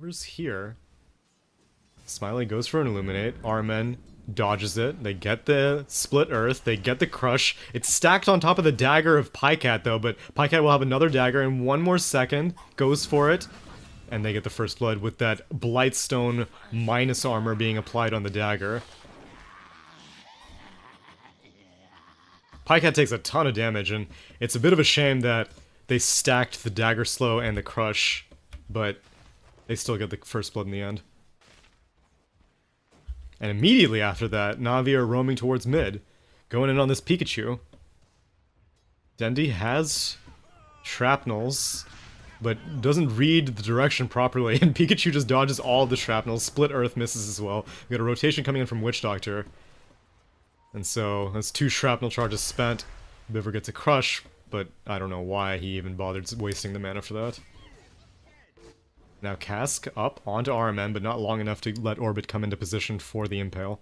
Biver's here. Smiley goes for an Illuminate. Armen dodges it. They get the Split Earth. They get the Crush. It's stacked on top of the dagger of Pycat, though, but Pycat will have another dagger in 1 more second. Goes for it. And they get the First Blood with that Blightstone minus armor being applied on the dagger. Pycat takes a ton of damage, and it's a bit of a shame that they stacked the Dagger Slow and the Crush, but they still get the First Blood in the end. And immediately after that, Navi are roaming towards mid, going in on this Pikachu. Dendi has shrapnels, but doesn't read the direction properly, and Pikachu just dodges all of the shrapnels. Split Earth misses as well. We got a rotation coming in from Witch Doctor. And so, that's 2 shrapnel charges spent. Biver gets a Crush, but I don't know why he even bothered wasting the mana for that. Now Cask up onto RMN, but not long enough to let Orbit come into position for the Impale.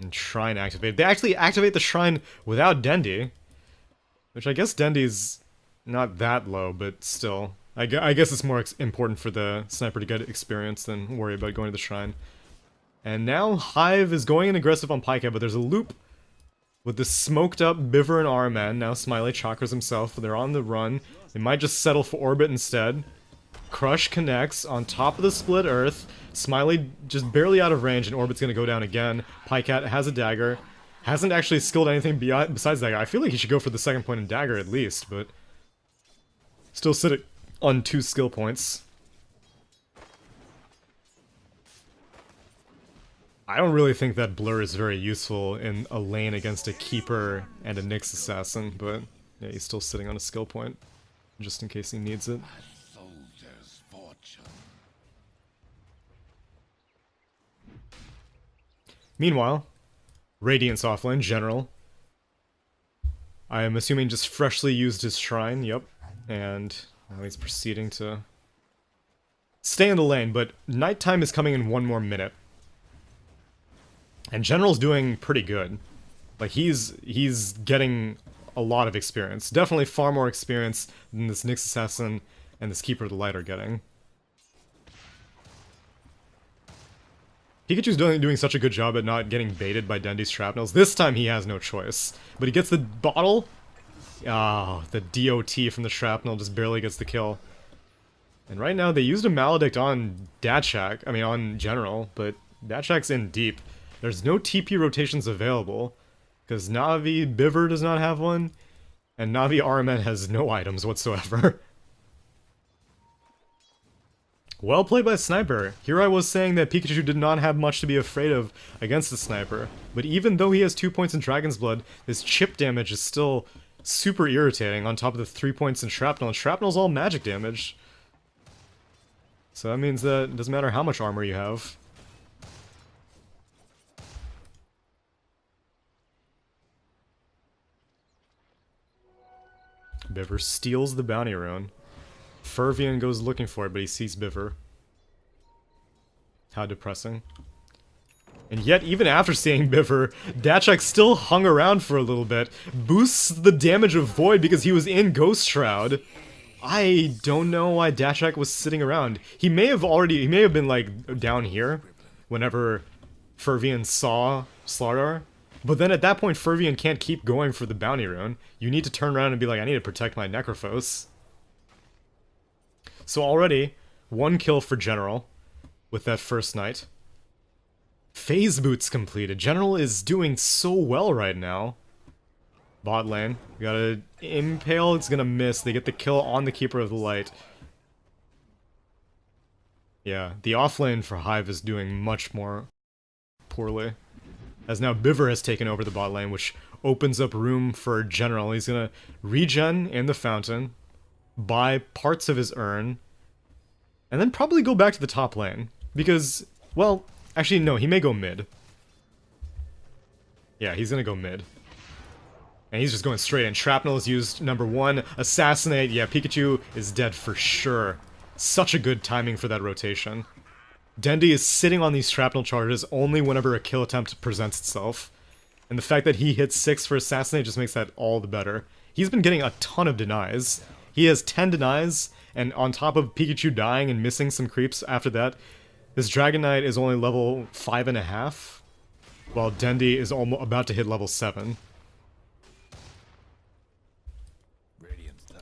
And Shrine activate. They actually activate the Shrine without Dendi, which I guess Dendi's not that low, but still. I guess it's more important for the Sniper to get experience than worry about going to the Shrine. And now Hive is going in aggressive on Pycat, but there's a loop with the smoked up Biver and RMN. Now Smiley chakras himself, they're on the run. They might just settle for Orbit instead. Crush connects on top of the Split Earth. Smiley just barely out of range, and Orbit's gonna go down again. Pycat has a dagger. Hasn't actually skilled anything besides dagger. I feel like he should go for the second point in dagger at least, but still sitting on 2 skill points. I don't really think that Blur is very useful in a lane against a Keeper and a Nyx Assassin, but yeah, he's still sitting on a skill point, just in case he needs it. Meanwhile, Radiance offlane, General. I am assuming just freshly used his Shrine, yep. And now he's proceeding to stay in the lane, but nighttime is coming in 1 more minute. And General's doing pretty good. Like, he's getting a lot of experience. Definitely far more experience than this Nyx Assassin and this Keeper of the Light are getting. Pikachu's doing such a good job at not getting baited by Dendi's shrapnels. This time he has no choice. But he gets the bottle. Ah, the DOT from the shrapnel just barely gets the kill. And right now they used a Maledict on Datchak, I mean on General, but Datchak's in deep. There's no TP rotations available, because Navi Biver does not have one, and Navi RMN has no items whatsoever. Well played by Sniper. Here I was saying that Pikachu did not have much to be afraid of against the Sniper, but even though he has 2 points in Dragon's Blood, his chip damage is still super irritating on top of the 3 points in Shrapnel, and Shrapnel's all magic damage. So that means that it doesn't matter how much armor you have. Biver steals the bounty rune. Fervian goes looking for it, but he sees Biver. How depressing. And yet, even after seeing Biver, Datchak still hung around for a little bit. Boosts the damage of Void because he was in Ghost Shroud. I don't know why Datchak was sitting around. He may have been like down here whenever Fervian saw Slardar. But then at that point, Fervian can't keep going for the bounty rune. You need to turn around and be like, I need to protect my Necrophos. So already, 1 kill for General with that first night. Phase boots completed. General is doing so well right now. Bot lane. We got an Impale, it's gonna miss. They get the kill on the Keeper of the Light. Yeah, the offlane for Hive is doing much more poorly. As now Biver has taken over the bot lane, which opens up room for General. He's gonna regen in the fountain, buy parts of his urn, and then probably go back to the top lane. Because, well, actually no, he may go mid. Yeah, he's gonna go mid. And he's just going straight in. Shrapnel is used, number 1. Assassinate, yeah, Pikachu is dead for sure. Such a good timing for that rotation. Dendi is sitting on these shrapnel charges only whenever a kill attempt presents itself. And the fact that he hits 6 for Assassinate just makes that all the better. He's been getting a ton of denies. He has 10 denies, And on top of Pikachu dying and missing some creeps after that, this Dragon Knight is only level 5.5, while Dendi is almost about to hit level 7.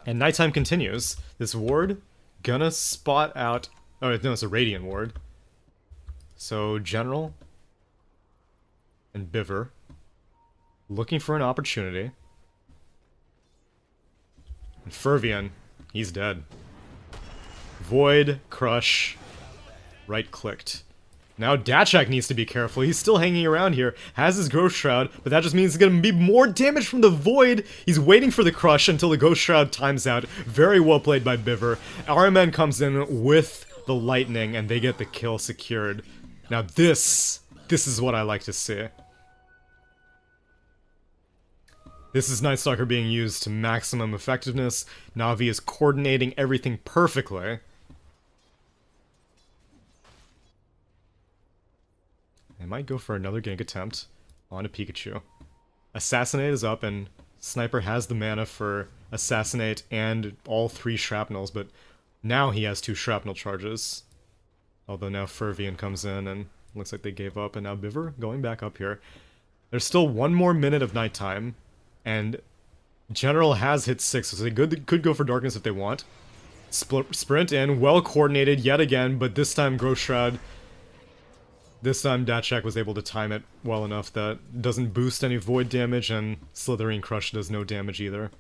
And nighttime continues. This ward gonna spot out... Oh, no, it's a Radiant ward. So, General and Biver looking for an opportunity. And Fervian, he's dead. Void, Crush, right-clicked. Now Datchak needs to be careful. He's still hanging around here, has his Ghost Shroud, but that just means it's gonna be more damage from the Void. He's waiting for the Crush until the Ghost Shroud times out. Very well played by Biver. RMN comes in with the Lightning, and they get the kill secured. Now this is what I like to see. This is Night Stalker being used to maximum effectiveness. Navi is coordinating everything perfectly. I might go for another gank attempt on a Pikachu. Assassinate is up, and Sniper has the mana for Assassinate and all 3 Shrapnels, but now he has 2 Shrapnel charges. Although now Fervian comes in, and looks like they gave up, and now Biver going back up here. There's still 1 more minute of nighttime, and General has hit 6, so they could go for Darkness if they want. Sprint in, well coordinated yet again, but this time Ghost Shroud... This time Datchak was able to time it well enough that it doesn't boost any Void damage, and Slithering Crush does no damage either.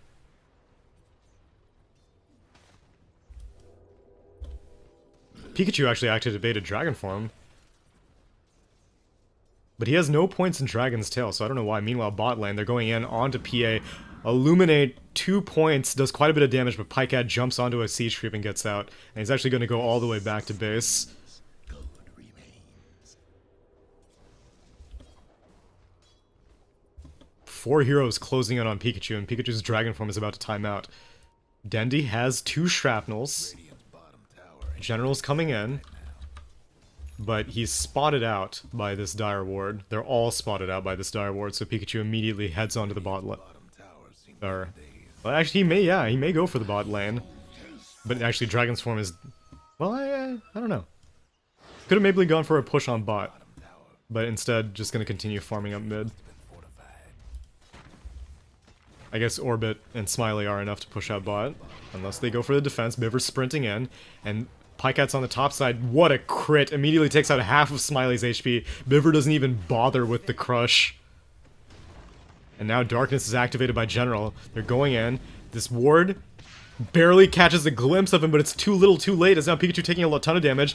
Pikachu actually activated Dragon Form. But he has no points in Dragon's Tail, so I don't know why. Meanwhile, bot lane, they're going in onto PA. Illuminate, 2 points, does quite a bit of damage, but Pikecat jumps onto a Siege Creep and gets out. And he's actually going to go all the way back to base. 4 heroes closing in on Pikachu, and Pikachu's Dragon Form is about to time out. Dendi has 2 Shrapnels. General's coming in. But he's spotted out by this Dire Ward. They're all spotted out by this Dire Ward, so Pikachu immediately heads onto the bot lane. Well, actually, he may go for the bot lane. But actually, Dragon's Form is... Well, I don't know. Could have maybe gone for a push on bot. But instead, just gonna continue farming up mid. I guess Orbit and Smiley are enough to push out bot. Unless they go for the defense. Biver's sprinting in. And Pikeat's on the top side. What a crit. Immediately takes out half of Smiley's HP. Biver doesn't even bother with the crush. And now Darkness is activated by General. They're going in. This ward barely catches a glimpse of him, but it's too little too late, as now Pikachu taking a ton of damage.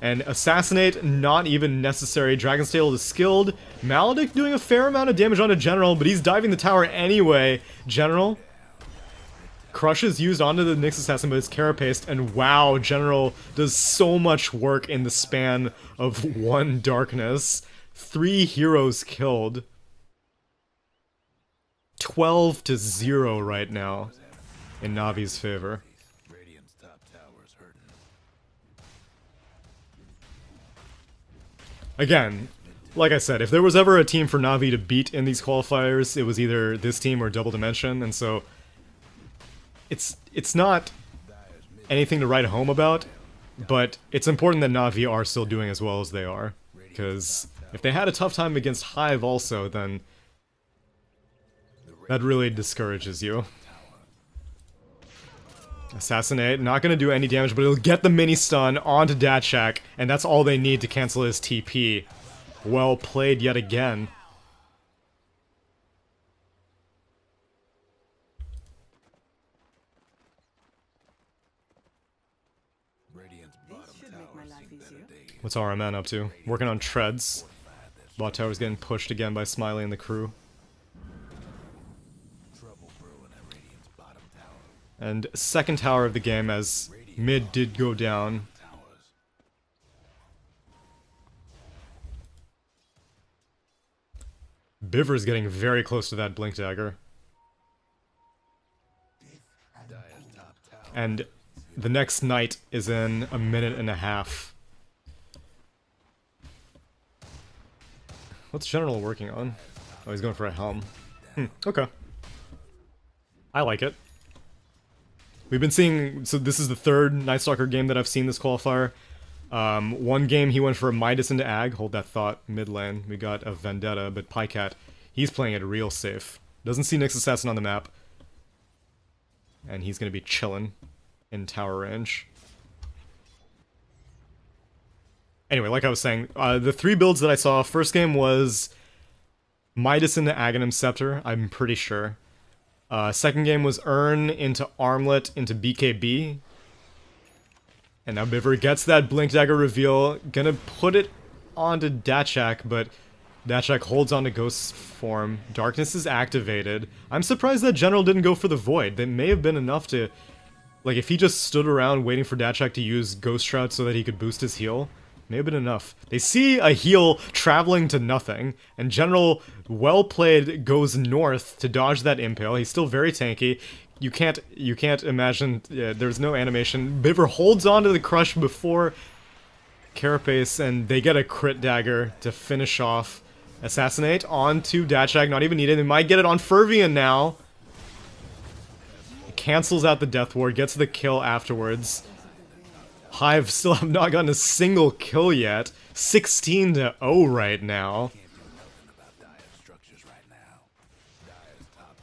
And Assassinate, not even necessary. Dragon's Tail is skilled. Maledict doing a fair amount of damage onto General, but he's diving the tower anyway. General crushes used onto the Nyx Assassin, but it's Carapaced, and wow, General does so much work in the span of 1 Darkness. 3 heroes killed. 12-0 right now in Navi's favor. Again, like I said, if there was ever a team for Navi to beat in these qualifiers, it was either this team or Double Dimension, and so it's not anything to write home about, but it's important that Navi are still doing as well as they are, because if they had a tough time against Hive also, then that really discourages you. Assassinate, not gonna do any damage, but it'll get the mini stun onto Datchak, and that's all they need to cancel his TP. Well played yet again. What's RMN up to? Working on treads. Bot tower's getting pushed again by Smiley and the crew. And second tower of the game, as mid did go down. Biver's getting very close to that Blink Dagger. And the next knight is in a 1.5 minutes. What's General working on? Oh, he's going for a helm. Okay. I like it. We've been seeing, so this is the third Night Stalker game that I've seen this qualifier. One game he went for a Midas into Ag, hold that thought, mid lane. We got a Vendetta, but Pycat, he's playing it real safe. Doesn't see Nyx Assassin on the map. And he's gonna be chillin' in tower range. Anyway, like I was saying, the 3 builds that I saw, first game was Midas into Aghanim Scepter, I'm pretty sure. Second game was Urn into Armlet into BKB. And now Biver gets that Blink Dagger reveal, gonna put it onto Dachak, but Dachak holds on to Ghost form. Darkness is activated. I'm surprised that General didn't go for the Void. That may have been enough to... Like, if he just stood around waiting for Dachak to use Ghost Shroud so that he could boost his heal, may have been enough. They see a heal traveling to nothing, and General, well played, goes north to dodge that Impale. He's still very tanky. You can't imagine... there's no animation. Biver holds on to the Crush before Carapace, and they get a crit dagger to finish off. Assassinate onto Dachak, not even needed. They might get it on Fervian now. It cancels out the Death Ward, gets the kill afterwards. Hive still have not gotten a single kill yet. 16-0 right now.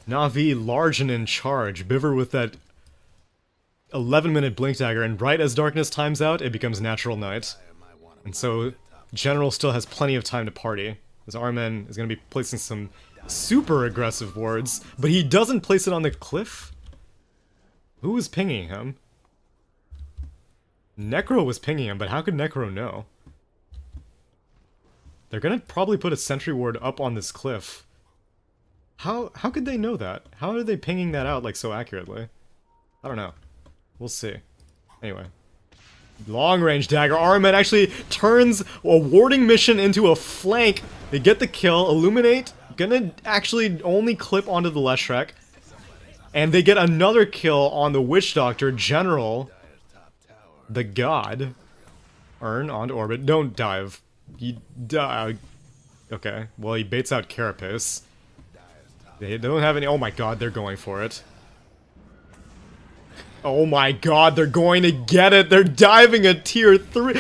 Navi large and in charge. Biver with that 11-minute Blink Dagger, and right as Darkness times out, it becomes Natural Night. And so General still has plenty of time to party. As Armen is going to be placing some super aggressive wards, but he doesn't place it on the cliff? Who was pinging him? Necro was pinging him, but how could Necro know? They're gonna probably put a sentry ward up on this cliff. How could they know that? How are they pinging that out, like, so accurately? I don't know. We'll see. Anyway. Long-range dagger. Armen actually turns a warding mission into a flank. They get the kill. Illuminate. Gonna actually only clip onto the Leshrac. And they get another kill on the Witch Doctor. General. The god. Urn onto orbit. Don't dive. He okay. Well, he baits out Carapace. They don't have any... Oh my god, they're going for it. Oh my god, they're going to get it! They're diving a tier 3!